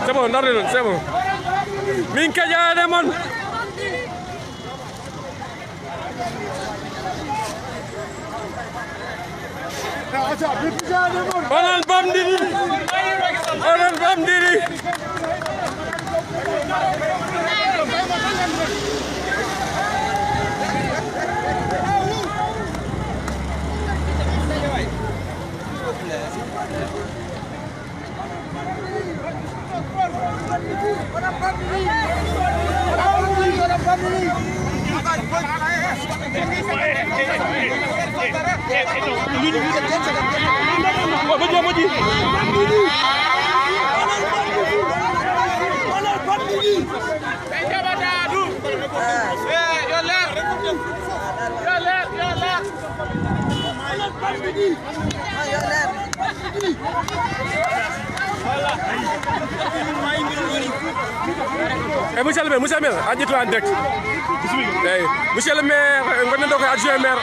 C'est bon, c'est bon. Minka jaade mon. Onon bamdiri. Onon bamdiri. Monsieur le maire, adjudant en direct. Monsieur le maire, adjoint maire.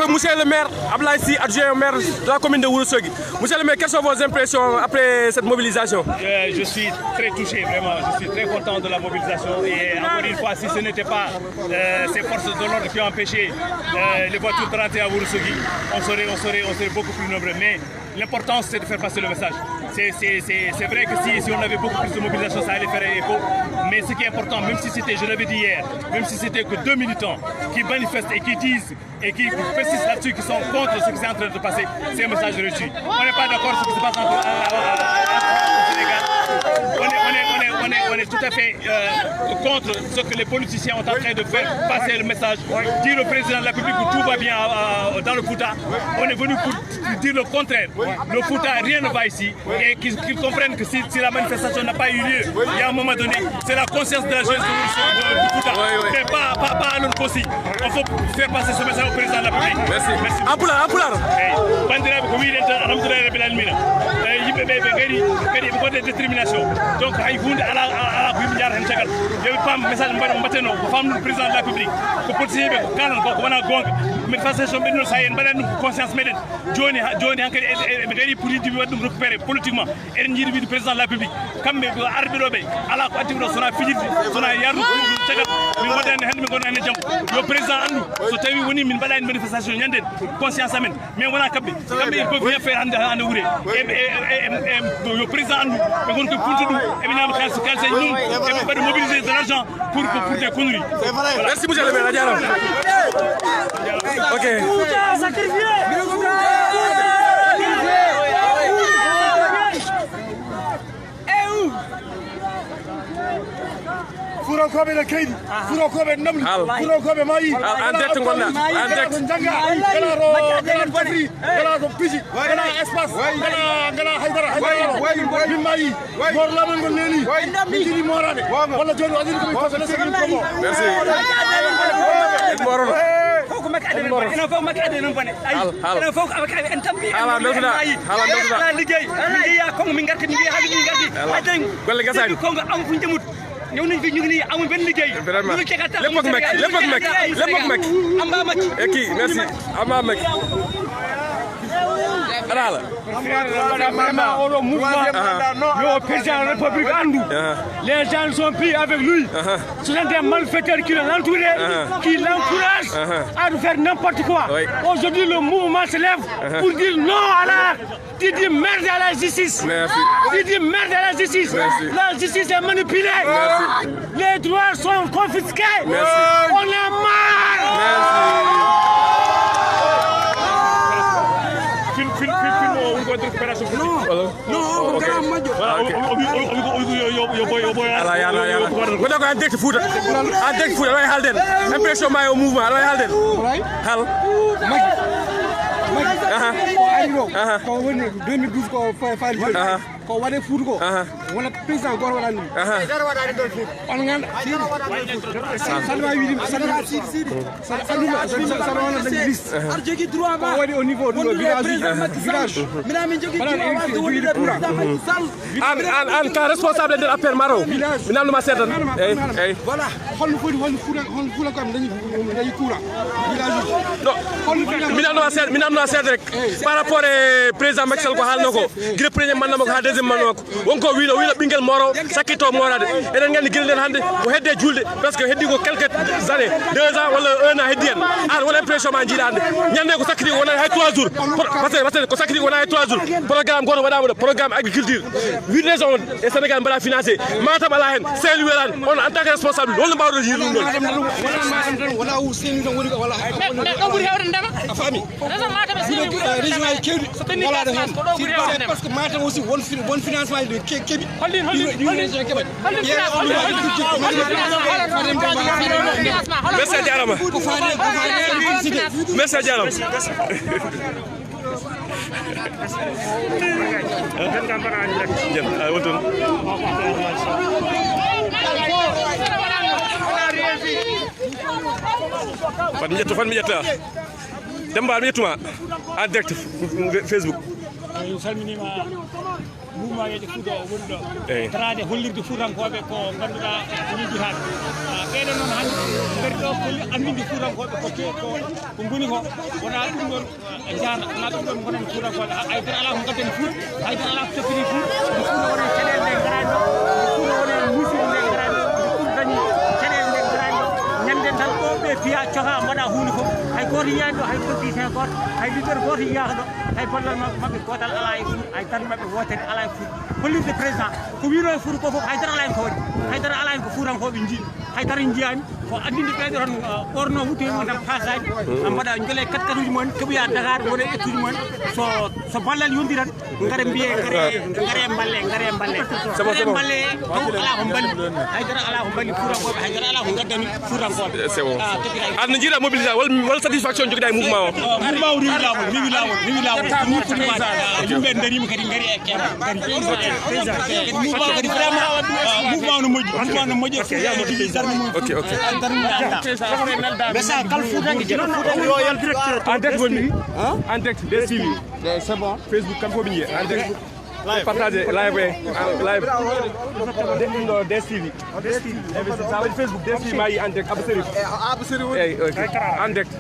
Monsieur le maire, Ablaye Sy, adjoint maire de la commune de Ourossogui. Monsieur le maire, quelles sont vos impressions après cette mobilisation? Je suis très touché, vraiment. Je suis très content de la mobilisation. Et encore une fois, si ce n'était pas ces forces de l'ordre qui ont empêché les voitures de rentrer à Ourossogui, on serait beaucoup plus nombreux. Mais l'important, c'est de faire passer le message. C'est vrai que si on avait beaucoup plus de mobilisation, ça allait faire écho. Mais ce qui est important, même si c'était, je l'avais dit hier, même si c'était que 2 militants qui manifestent et qui disent et qui persistent là-dessus, qui sont contre ce qui est en train de se passer, c'est un message reçu. On n'est pas d'accord sur ce qui se passe au Sénégal. On est tout à fait contre ce que les politiciens ont en train de faire passer le message, dire au président de la République que tout va bien dans le Fouta. On est venu pour dire le contraire. Le Fouta, rien ne va ici et qu'ils comprennent que si la manifestation n'a pas eu lieu, il y a un moment donné, c'est la conscience de la jeunesse du Fouta, mais pas à l'autre aussi. Il faut faire passer ce message au président de la République. Merci. Apular. Bandiraɓe ko wiɗen tan alhamdulillahi rabbil alamina yimɓeɓe ɓe gari kadi ɓe gonde détermination donc hay hunde ala ko yimɓe jara hen caggal yoɓe paam message mbatteno ko famnude président de la République ko politicien ɓe ko kalan ko wona gonga manifestation ɓenno sa en mbaɗani ɗum conscience meɗen joni hankkadi ɓe gari pour yidde waɗi ɗum récupéré politiquement eɗen jiiɗi wiide président de la République kamɓe arɓe ɗo ɓe ala ko addi ko ɗo sona fijirde sona yardu caggal min waɗani hande min gonani janggo yo président andu so tawi woni min mbaɗani manifestation ñanden conscience amen mais wona kamɓe ils peuvent rien faire hande wuure yo président andu ɓe gon koye punta ɗum eɓe ñama kalse ñum eɓe mbaɗa mobiliser de l'argent pour des conneries. Merci monsieur le maire a jarama. Ok. Furankoɓe ne kaydi, furankoɓe namdi, furankoɓe mayi. En direct gonɗa, en direct. Janga, gala tafri, gala piji, gala espace, gala haydara, min mayi. Mor lamen ngol leli, min jiɗi morade. Walla joni adini komi fasale segui promo. Merci. Morono. Foko Macky ade non ina foko Macky ade non bane ay ina foko Macky ade en tambi hala beltuda liggéey ya ko min garti mi ay tay golle gasani ko nga am fu jëmut ñew nañ fi ñu ngi ni amul ben liggéey ñu ci gatal lepp ak Macky amba Macky eki merci amba Macky Alala. Le président de la République Andou. Les gens sont pris avec lui. Ce sont des malfaiteurs qui l'ont entouré, qui l'encouragent à faire n'importe quoi. Aujourd'hui, le mouvement se lève pour dire non à l'art. Tu dis merde à la justice. Tu dis merde à la justice. La justice est manipulée. Les droits sont confisqués. On est marre. Wona ko en direct Fouta way halden impression ma o mouvement way halden hal ko woni 2012 ko faali ko waɗe Fouta ko wona président goto waɗani ɗum on ganda salma wiɗi salma wona dañi liste aɗa jogui droit ma waɗi au niveau ɗo village an ka responsable nder affaire maro mi namduma seedan eyyi voilà holno foti holno Fouta kam dañi courant village mi namduma seeda rek par rapport e président Macky Sall ko haalno ko guila premier mandat mako ha deuxième mandat mako wonko wiino ɓinguel moro sakkito morade eɗen gandi guila nden hande ko hedde julde parce que heddi ko quelques années 2 ans walla 1 an heddi en an wona impression ma jiiɗa hande ñande ko sakkiti wona hay 3 jours par ce que ko sakkiti wona hay 3 jours programme goto waɗama ɗo programme agriculture 8 régions e Sénégal mbaɗa financé Matam ala hen Saint-Louis welani on en tant que responsable holno mbawɗo yiir ɗum ɗon wona Saint-Louis tan woni wala ɗo ɓuuri hewde ndema a faami région ay kewɗi walaɗo hen parce que Matam aussi won financement de keɓi région keɓat merci a jarama merci a jarama fan mi ƴetta Demba mi yettuma en direct Facebook salminima mouvement yeeje Fouta o woni ɗo tarade hollirde Foutankoɓe ko ganduɗa woni jihade ɓeɗo noon hande gari ɗo kolli andinde Foutankoɓe ko goni ko wona ɗum ɗon jana wona ɗum ɗon gonen Foutankoɓe haydara ala ko gadden Fouta haydara ala ko toppiri Fouta Fouta wonen caɗele nde garani ɗo Fouta wonen musibe nde garani ɗo Fouta dañi caɗele nde garani ɗo ñanden tan ɗo ɓe piya coha mbaɗa hunde fof hay goto yiyaani ɗo hay politicien goto hay leader goto yiyaka ɗo hay bollal mabɓe gotal ala e Fouta hay darde mabɓe wotere ala e Fouta hollirde président ko wino e Fouta ko fof haydara ala hen ko waɗi haydara ala hen ko Foutankoɓe jiiɗi haydara jiyani ko andinde ɓeɗo tan ɓorno wutte mon tan passage mbaɗa jole 4 uji mon keɓoya Dakar wona ettuji mon so ballal yondi tan ngare mbiye ngare balle balle ala ko balli haydara ala ko balli fuurankoɓe haydara ala ko gaddani fuurankoɓe c'est bon an jiiɗa mobilisation wal satisfaction joguiɗa e mouvement o mouvement o riwi lawol yimɓe darima kadi ngari e keɓa ngari mouvement kadi vraiment mouvement no moƴƴi ok mais ça kal fuutangue jeno royal directeur en direct woni en direct DSTV c'est bon Facebook kam foɓe jiiye en direct partagé live ɗo DSTV ça waɗi Facebook DSTV ma yi en direct Abou Serif eyyi ok en direct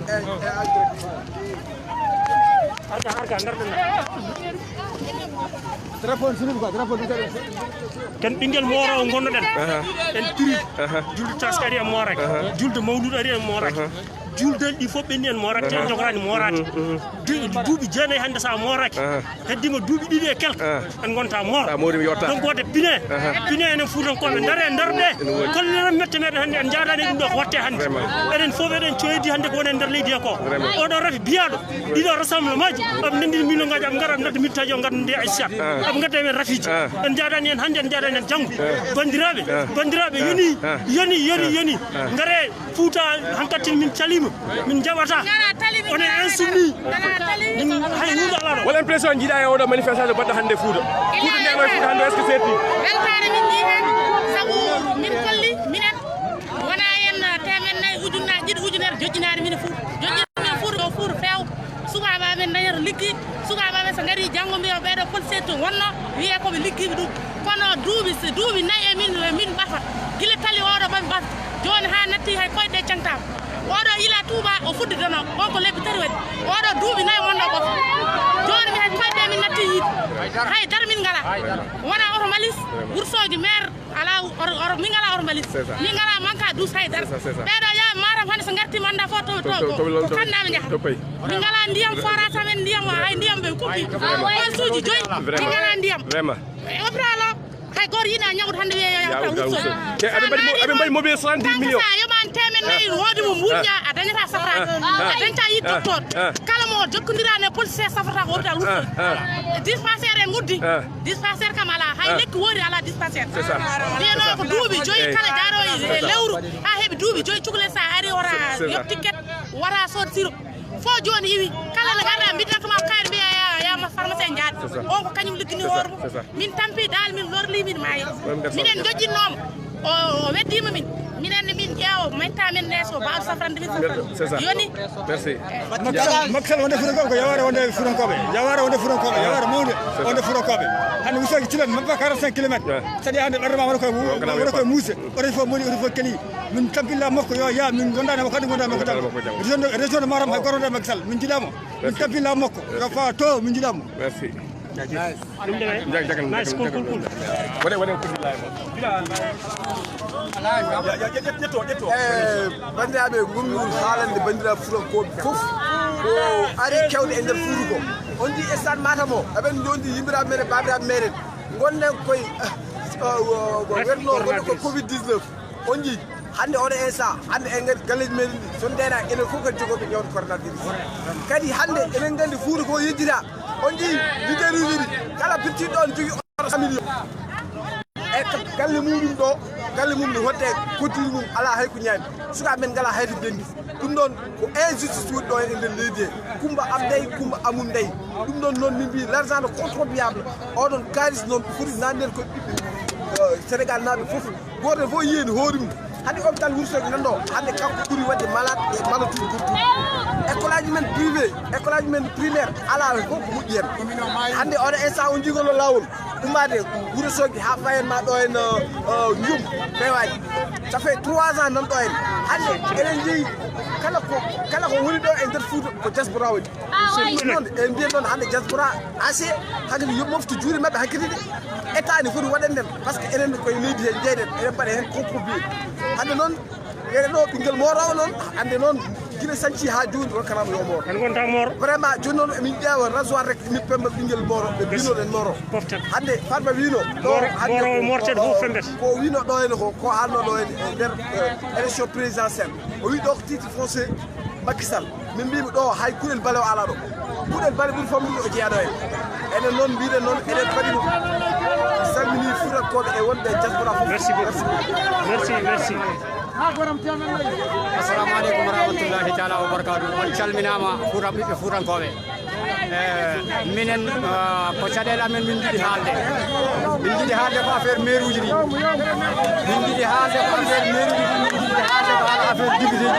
ken ɓinguel mooro o gonnoɗen en tiri julde taskari e mooraki julde mawluɗo ari e mooraki juldel ɗi fof ɓenni en mooraki ten jogorani moorade duuɓi jeenayyi hannde sa mooraki heddima duuɓi ɗiɗi e quelque en gonta moor donc wode pine enen fuutankoɓe daare e nder ɗe kolliran mette meɗen hannde en jaadani ɗum ɗo ko watte hannde eɗen fof eɗen coydi hannde ko woni e nder leydi he ko oɗo rafi biyaɗo ɗiɗo rassemblement ji aɓe nandini million ngaji aɓe gara aɓe nadda mittaji o gadda nde aissat aɓe gadda men rafiji en jaadani en hannde en jaadani en janggo bandiraɓe yoni ngare Fouta hankkattin min calima min jaɓata on est insoumis min hay hunde ala ɗo wala impression jiiɗa e oɗo manifestation baɗɗo hannde Fouta ndeno e Fouta hannde est ce que seetti weltare min ji hen saabu min kolli minen wona hen temen nayyi ujunnaji ɗiɗi ujunere jojjinade min Fouta o Fouta few sukaɓe amen dañata liggi sukaɓe amen so gari janggo mbiya ɓeɗo policier to wonno wiye koɓe liggiɓe ɗum kono duuɓi nayyi e min ɓafa guila tali oɗo mami ɓafa joni ha natti hay koyɗe cantama oɗo ila Touba o fuddidano on ko lebbi tati waɗi oɗo duuɓi nayyi wonno ɓafa joni mi hay koyɗe min natti yiide hay dar min ngala wona oto malis Wourossogui maire ala min ngala oto malis min ngala manque à douce haydara ɓeɗo yaa matam hande so gartima anda fo to kanname jaaha min ngala ndiyam forage amen ndiyam hay ndiyam ɓe kuppi on suuji joyyi min ngala ndiyam hôpital o hay goto yiina ñawde hande wiye aɓe mbaɗi mobile 70 millions sa yoɓani temen nayyi woodi mo murƴa a dañata safrade a dañta yid docteur kala mo jokkodirani e policier safrata ko hôpital Wourossogui dispensaire en guddi dispensaire kam ala hay lekki woori ala dispensaire mbiyano ko duuɓi joyyi kala jaaroyi e lewru ha heeɓi duuɓi joyyi cukalel sa ari wora yob ticket wora sood sirop fo joni iwi kala ne garɗa mbiddatoma kayre mbiya yama pharmacien jaade on ko kañum liggini hoore mum min tampi dal min lorli min maayi minen jojjinnoma o weddima min minenne min ƴeewo manta men leeso ba safrande min yoni merci Macky Sall wonde Foutankoɓe ko yaware wonde Foutankoɓe yaware mawde wonde Foutankoɓe hande Wourossogui Thilane même pas 45 kilomètres saɗi hande ɓerdema wona koye muuse oɗon fof moni oɗon fof keli min tampilla makko yo ya min gondanimo kadi gonda makko tan région de Matam hay goronde Macky Sall min jiɗamo min tampilla makko yo fa to min jiɗamo merci bandiraɓe gommiwol haalande bandiraɓe Foutankoɓe fof ko ari kewɗe e nder Fouta ko on di stade Matam o eɓen jondi yimmiraɓe meɗen babiraɓe meɗen gonnen koye wetno gonɗo ko covid 19 on jii hande oɗo instant hande en gandi galleji meɗen ɗi son ndena enen fof kadi jogoɓe ñawde coronavirus kadi hande enen gandi Fouta ko yejjita on jii leader uji ɗi kala pirtiɗo on jogui oto 100 millions e galle muɗum ɗo galle mum ne hodde koddiri mum ala hay ko ñaami sukaɓe men ngala hayto ɓendi ɗum ɗon ko injustice woni ɗo e nder leydi he Kumba am ndey Kumba amum ndey ɗum ɗon noon min mbi l' argent de contribuable oɗon kalis noon foti nanden ko ɓiɓɓe Sénégal naaɓe fof goto fof yiyeni hoore mum hande hôpital Wourossogui nanɗo hande kanko ɓuuri wadde malade e malatude gurtude école aji men privé école aji men primaire ala fof ko moƴƴi hen hande oɗo instant o jigolo lawol ummade Wourossogui ha fayenma ɗo en Ndioum pewaji ça fait 3 ans nan ɗo en hande eɗen jeeyi kala ko woni ɗo e nder Fouta ko diaspora woni noon e mbiyen ɗon hande diaspora AC hakkadi yo moftu juuɗe mabɓe hakkadi de état ne foti waɗen nden par ce que enen koye leydi hen jeyɗen eɗen mbaɗa hen contribué hande noon ene ɗo ɓinguel morowo noon hande noon gila sanci ha joni on kanam yo moro an gonta moro vraiment joni non min ƴeewa rasoir rek mi pemba ɓinguel moro ɓe bino den moro hande farba wino moro mortede fof fembete ko wino ɗo henne ko haalno ɗo henne e nder élection présidentielle o wi ɗo ko titre foncier Macky Sall min mbimi ɗo hay kuɗel bale o ala ɗo kuɗel bale ɓuuri famɗude o jeeyaɗo hen enen noon mbiɗen noon eɗen paɗi ɗum salmini fuutankoɓe e wonɓe diaspora fof merci beaucoup merci assalamu aleykum wa rahmatullahi taala wa barakatuh on calminama fuuta ɓiɓɓe fuutankoɓe minen ko caɗele amen min jiiɗi haalde ko affaire maire uji ɗi min jiiɗi haalde ko affaire maire uji ɗi min jiiɗi haalde ko affaire député ji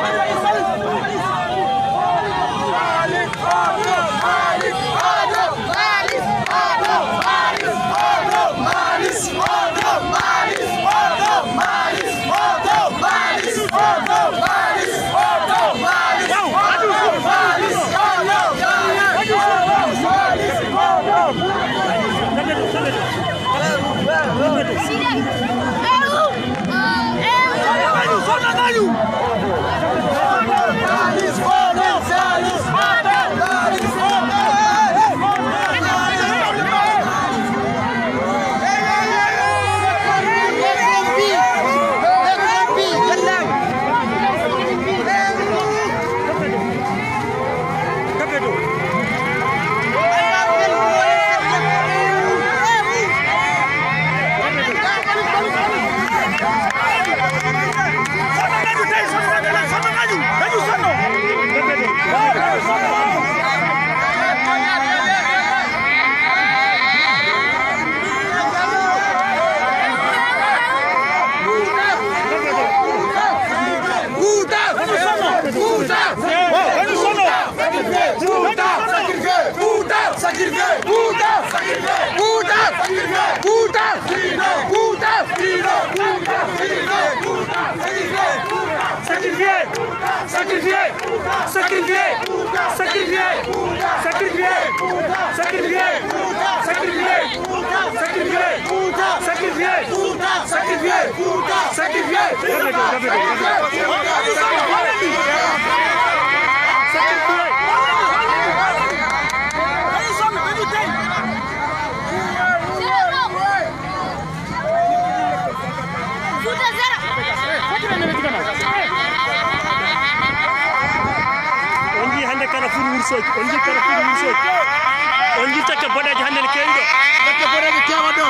on ji takke boɗeje hande ne kewi ɗo takke boɗeje kewa ɗo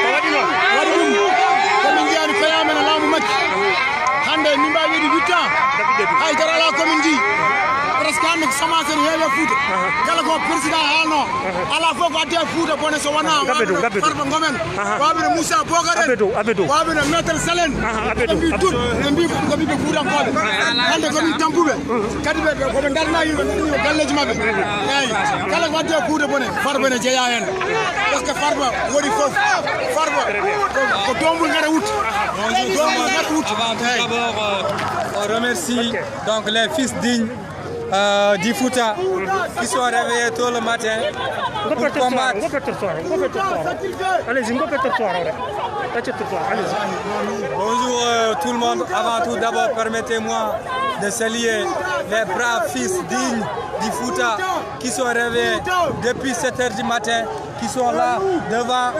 ko waɗi noon waɗi ɗum komin jeyani fayamene laamu Macky hande min mbawi wiide 8 ans haydara ala komin ji presque hande ko semence en heewi e Fouta kala ko président haalno ala fof ko adde e Fouta bone so wona farba gomen waɓino Moussa Bocar en waɓino maître Salen ɓe mbi tout ɓe mbi ko ɓiɓe Foutankoɓe hande komin tampuɓe kadi ɓe koɓe darna yimɓe galleji mabɓe eyyi kala ko adde e Fouta bone farba ne jeeya hen par ce que farba woɗi foof farba ko dombol ngara wutta D'abord, on remercie donc les fils dignes du Fouta qui sont réveillés tôt le matin pour combattre. Bonjour tout le monde. Avant tout, d'abord, permettez-moi de saluer les braves fils dignes du Fouta qui sont réveillés depuis 7 h du matin, qui sont là devant.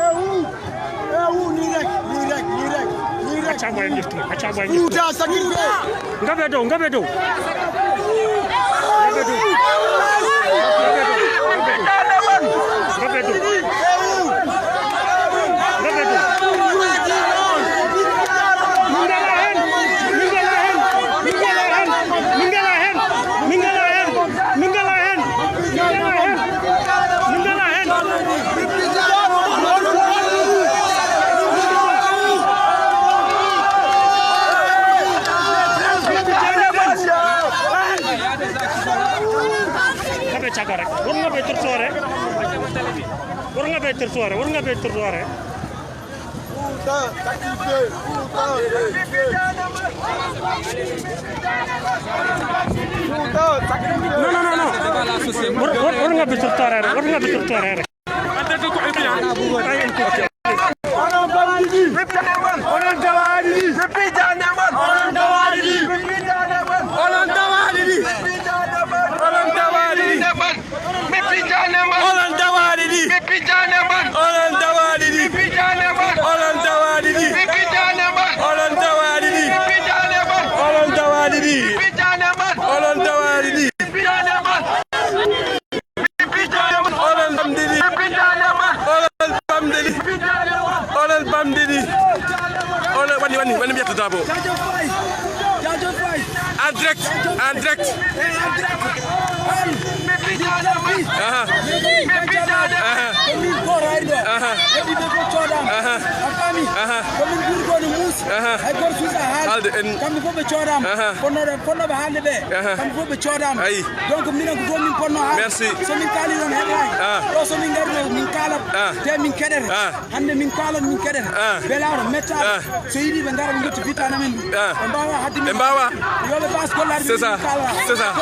C'est ça, c'est ça.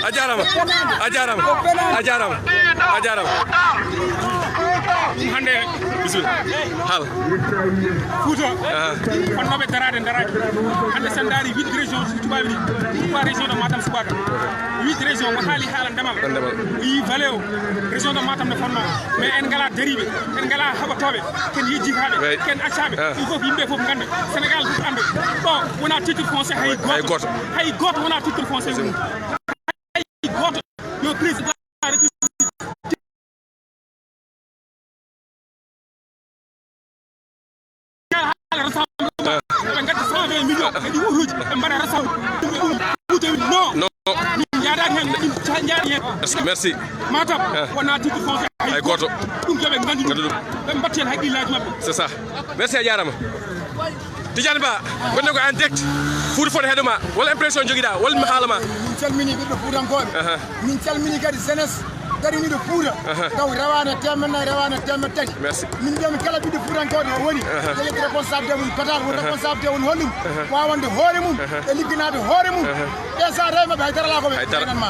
Ajarama. hande bismillah hal Fouta fonnoɓe darade daraji hande sen daari 8 région tubabi ni pas région de Matam subaka 8 région mo haali haala ndemal yi valeo région de Matam ne fonno mais en ngala deribe en ngala haɓatoɓe ken yejjitaɓe ken accaɓe il faut yimɓe fof ganda Sénégal fof ande bon wona titre foncier hay goto wona titre foncier mum hay goto yo président merci Matam wona titre foncier ay goto ɗum joɓe gandi ɓe mbatten haqqillaji mabɓe c'est ça merci a jarama Tidiane Ba gonne ko en direct Fouta fone heɗoma wala impression joguiɗa wala mi haalama min calmini ɓiɗɗo Foutankoɓe min calmini kadi jeunesse dariniɗo Fouta taw rewane temednayi rewane temed tati min mbiyami kala ɓiɗɗo Foutankoɓe o woni jeeyete responsabilité mum total won responsabilité won hollum wawande hoore mum e ligginade hoore mum e sa rewi mabɓe haydara la koɓe ɗenanma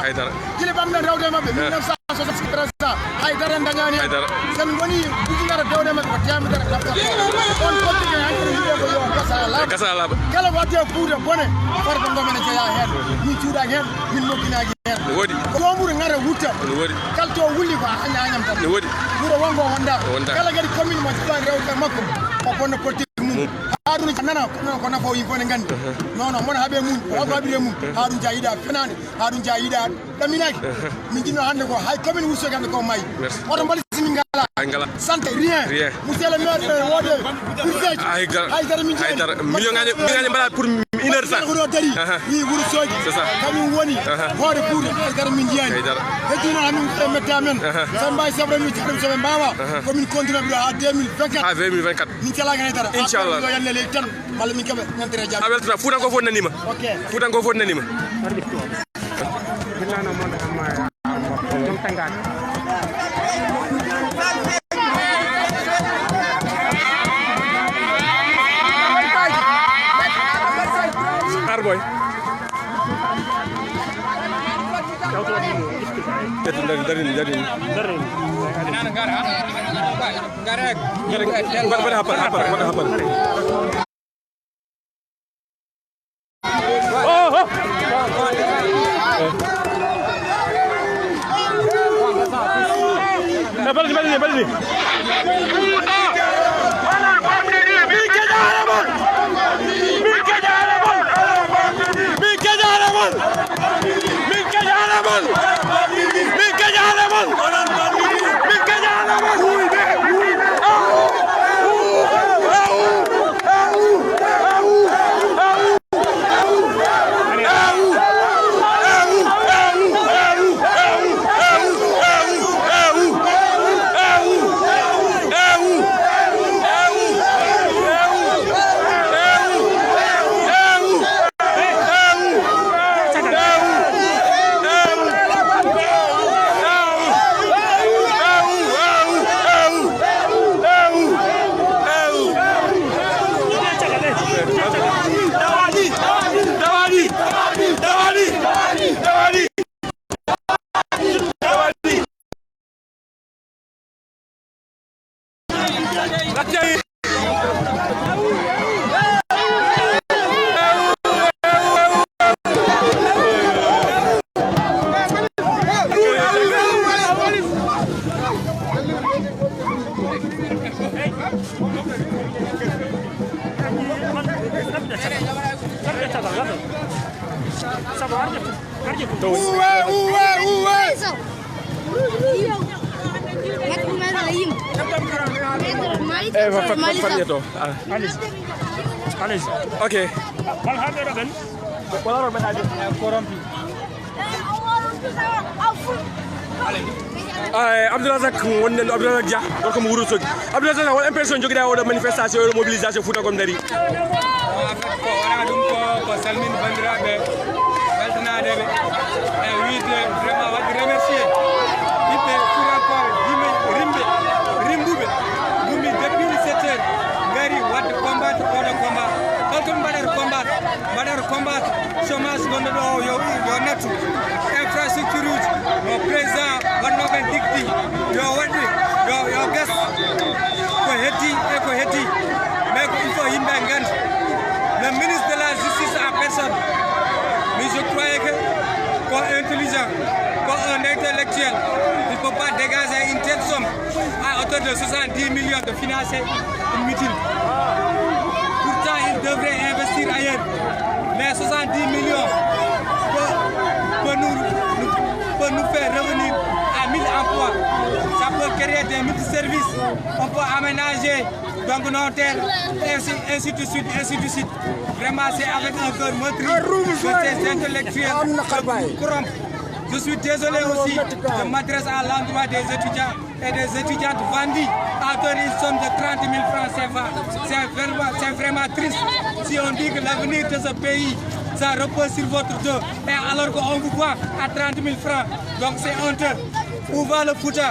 guila ɓamɗen rewde mabɓe 1960 président haydara en dañani hen sen goni ujunere dewde mabɓe ko temedere ɗabta on politique en hankkadi yiɗe ko yo gasa laaɓa kala ko wadde Fouta bone farko gomen e jeeya hen min cuuɗaki hen min mogginaki hen woodi jomuru ngara wutta woodi kalto wulli ko añam tan woodi wuro wongo wonda kala kadi commune mo jiɗɗo rewde makko o bonno politique mum haɗum nana ko nafo yimɓe ne gandi non non mon haaɓe mum wako haɓire mum haɗum ja yiiɗa fenade haɗum ja yiiɗa ɗaminaki min jinno hande ko hay commune wustoki hande ko maayi oto mbalisi min ngala santé rien monsieur le maire wode urgence haydara min haydara million ngaji mbaɗa pour 1 heure temps ko dari wi wuro soji kañum woni hoore Fouta haydara min jiyani heddi noon hamin mette amen so mbawi sabre min caɗum soɓe mbawa komin continue ɗo ha 2024 min calaki haydara inchallah yo yanne leydi tan walla min keɓe ñantere jaɓe a weltata Foutanko fof nanima Foutanko fof nanima boy dari balik Okay. Abdourazak wonne Abdourazak Dia donc mo wuro sogi Abdourazak won impression jogi da o manifestation o mobilisation Fouta comme dari en fait ko wana dum ko salmin bandirabe weltanade be e wiide vraiment wadi remercier ibe pour encore rimbube gumi depuis 17 heures ngari wadi combattre odo combat donc badar combat chômage gondo do yo natu infrastructure o président wonno ben dikti yo wadi yo gas ko hetti mais il faut yimbe ngand le ministre de la justice en personne mais je croyais que pour intelligent pour un intellectuel il ne faut pas dégager une telle somme à hauteur de 70 millions de financer une meeting. Pourtant il devrait investir ailleurs mais 70 millions peut nous faire revenir à 1000 emplois. Ça peut créer des multiservices, on peut aménager donc nos terres, ainsi de suite. Vraiment, c'est avec un cœur meurtri que ces intellectuels corrompent. Je suis désolé aussi, je m'adresse à l'endroit des étudiants et des étudiantes vendus à hauteur d'une somme de 30 000 francs CFA. C'est vraiment triste si on dit que l'avenir de ce pays ça repose sur votre dos et alors qu'on vous voit à 30 000 francs. Donc c'est honteux. Où va le Fouta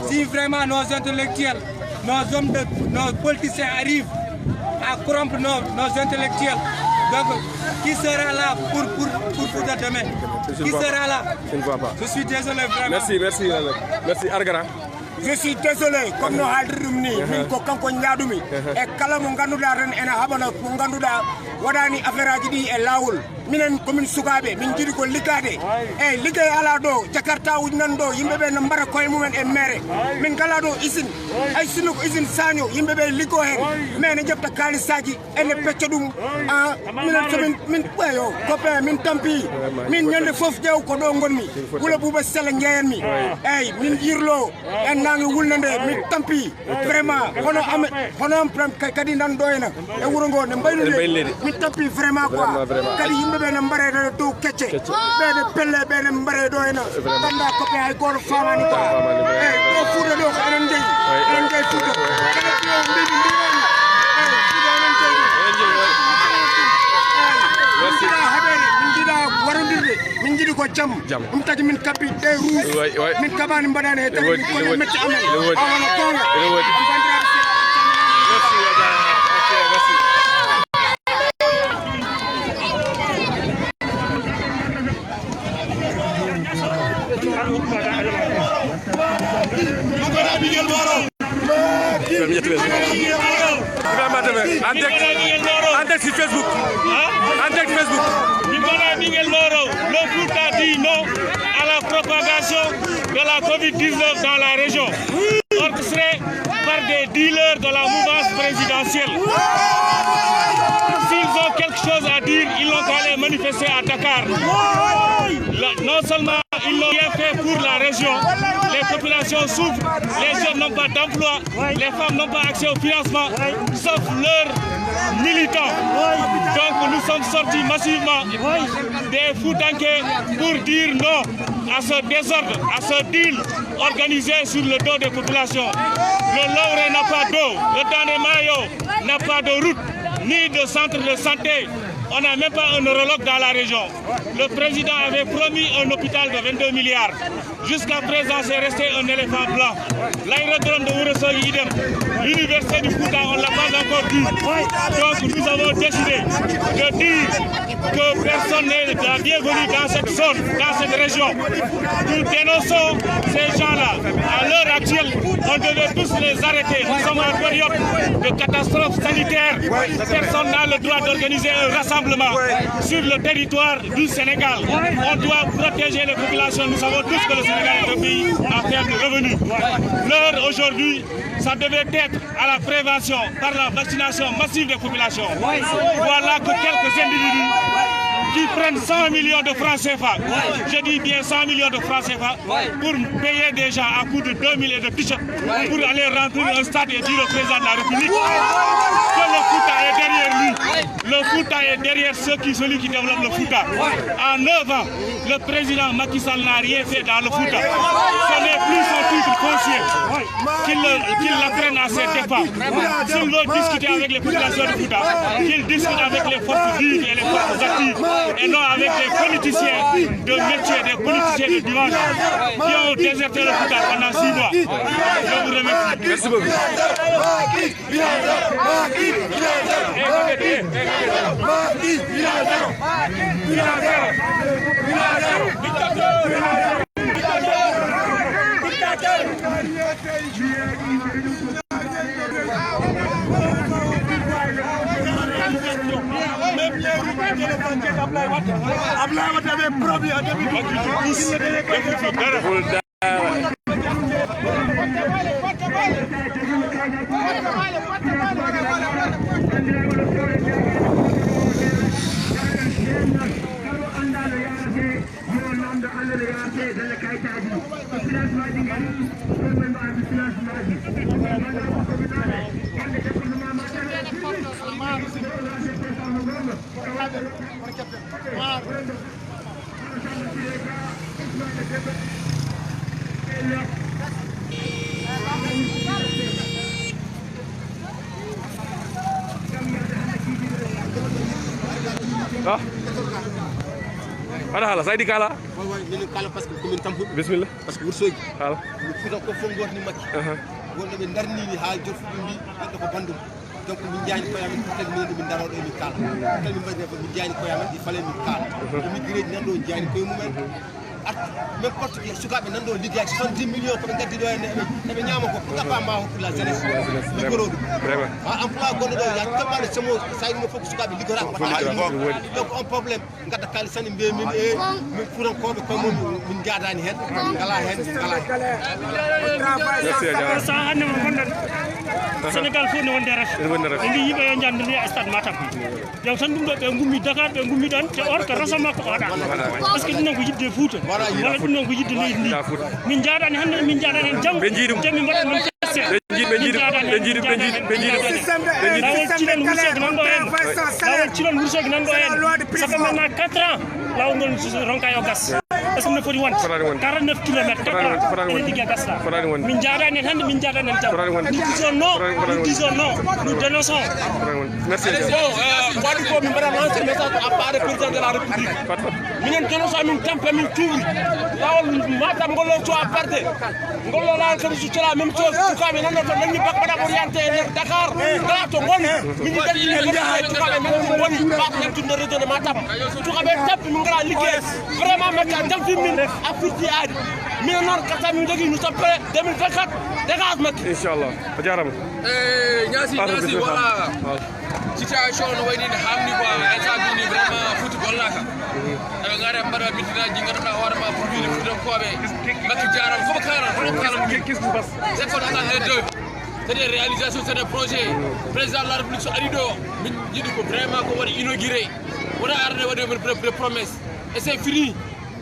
si vraiment nos intellectuels, nos politiciens arrivent à corrompre nos intellectuels? Donc qui sera là pour Fouta demain? Qui sera là? Je ne vois pas. Je suis désolé vraiment. Merci Argara. Je suis désolé comme no haldrum ni min ko kanko nyaadumi e kala mo ganduda ren ena habana ko ganduda wadani affaire aji di e lawol minen commune sukabe min jidi ko ligade e ligay ala do jakarta wuj nan do yimbe be na mbara koy mumen e mere min kala do usine ay sinu ko usine sanyo yimbe be ligo hen mais ne jepta kalisaji ene pecce dum minen min payo copain min tampi min nyande fof jew ko do ngonmi wula buba sel ngeyen mi ay min jirlo en nangi wulnande mi tampi vraiment hono am kadi nan doyna e wuro ngo ne mbaylede mi tampi vraiment quoi kadi yimbe be na mbare do kecce be de pelle be na mbare doyna tanda ko pe ay gor famani quoi e do fuude do ko enen jey fuude kala ko mbi min jiɗi ko jam ɗum tagi min kabbi ɗe rouge min kabani mbaɗani e tagi kono metti amen awona gonga on bandiraɓe en direct sur Facebook. En direct Facebook. Le Fouta dit non à la propagation de la COVID-19 dans la région, orchestrée par des dealers de la mouvance présidentielle. S'ils ont quelque chose à dire, ils n'ont qu'à aller manifester à Dakar. Non seulement ils n'ont rien fait pour la région, les populations souffrent, les jeunes n'ont pas d'emploi, les femmes n'ont pas accès au financement, sauf leurs militants. Donc nous sommes sortis massivement des Foutanké pour dire non à ce désordre, à ce deal organisé sur le dos des populations. Le Lauré n'a pas d'eau, le Danémayo n'a pas de route, ni de centre de santé. On n'a même pas un neurologue dans la région. Le président avait promis un hôpital de 22 milliards. Jusqu'à présent, c'est resté un éléphant blanc. L'aérodrome de Ourossogui, idem. L'université du Fouta, on ne l'a pas encore dit. Donc nous avons décidé de dire que personne n'est la bienvenue dans cette zone, dans cette région. Nous dénonçons ces gens-là. À l'heure actuelle, on devait tous les arrêter. Nous sommes en période de catastrophe sanitaire. Personne n'a le droit d'organiser un rassemblement sur le territoire du Sénégal. On doit protéger les populations. Nous savons tous que le Sénégal est un pays à faible revenu. L'heure aujourd'hui, ça devait être à la prévention par la vaccination massive des populations. Voilà que quelques individus qui prennent 100 millions de francs CFA, je dis bien 100 millions de francs CFA, pour payer des gens à coût de 2000 et de t-shirts pour aller remplir un stade et dire au président de la République que le Fouta est derrière lui. Le Fouta est derrière celui qui développe le Fouta. En 9 ans, le président Macky Sall n'a rien fait dans le Fouta. Ce n'est plus son truc négocier qu'il l'apprenne à ses dépens. S'il veut discuter avec les populations de Fouta, qu'il discute avec les forces vives et les forces actives, et non avec des politiciens de métier, des politiciens de dimanche qui ont déserté le Fouta pendant 6 mois. Je vous remercie. Merci beaucoup. Ada hala saydi kala min kala parce que commune tampu bismillah parce que wursoji hala futa ko fo gotni makki wonde be darni ni ha jottu bi neddo ko bandum donc min jaani ko yamin tagi min min darodo mi kala tan min bade min jaani ko yamin di fale mi kala mi gireji nan do jaani ko mumen at même porte que sukabe nan do liggey 70 millions ko be gaddi do e be nyama ko ngapa ma pour la jeunesse ligorodu vraiment emploi gondo do ya tabane samo say mo fokk sukabe ligora ko donc un problème gadda kali sani be min e min furan ko be ko mom min gadani hen ngala hen ngala sa hanne mo gondon Sénégal fo ne wonde ref ndi yibe yo jandiri stade Matam yow tan dum do be ngummi Dakar be ngummi dan te or ko rasama ko ada parce que dum ko yidde Fouta wala dum ko yidde leydi ndi min jaadani hande min jaadani jam jami mbaɗa man tesse be jiiɗum lawol cilon wursogue nan ɗo en lawol cilon wursogue nan ɗo en ça fait maintenant 4 ans lawol ngol ronka yo gas est ce que ne foti wonde 49 kilomètres 4 ans ene liggue gasɗa min jaadani en hande min jaadani en jam nous disons non nous dénonçons merci waɗi ko min mbaɗa lancé message à part le président de la république minen dénonçons min tampe min tuubri lawol Matam ngollo to a parte ngollo lawol kadi so cela même chose sukaɓe nanɗo to nanni bak mbaɗa orienté e nder Dakar gala to goni min daɗɗine liggey sukaɓe men woni bak nettude région de Matam sukaɓe tappi min ngala liggey vraiment Macky a damfi min a firti aadi minen noon kata min jogui nous sommes prêts 2024 dégage Macky inchallah a jarama ñasi voilà situation no wayni ne hamni quoi état ni vraiment futi gollaka e ngare mbara mitinaji ngata warma pour bi futi kobe Macky jaram ko karam qu'est-ce qui se passe c'est qu'on attend les deux c'est des réalisations c'est des projets président de la République so ari do min jidi ko vraiment ko wadi inauguré wona arde wadi de promesse et c'est fini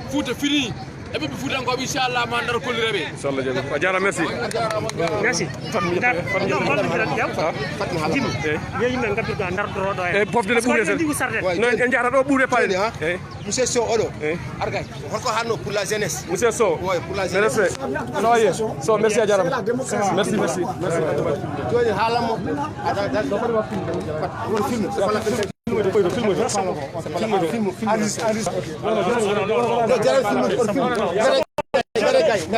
Fouta fini et puis Fouta ko inchallah ma ndar ko lirebe inchallah jam a jara merci yeyi men gadduɗo dardoroɗo e pofde ne ɓuure sen non en jara ɗo ɓuure paale monsieur Sow oɗo argay holko hanno pour la jeunesse monsieur Sow oui pour la jeunesse no ye so merci a jarama merci joni haalamo film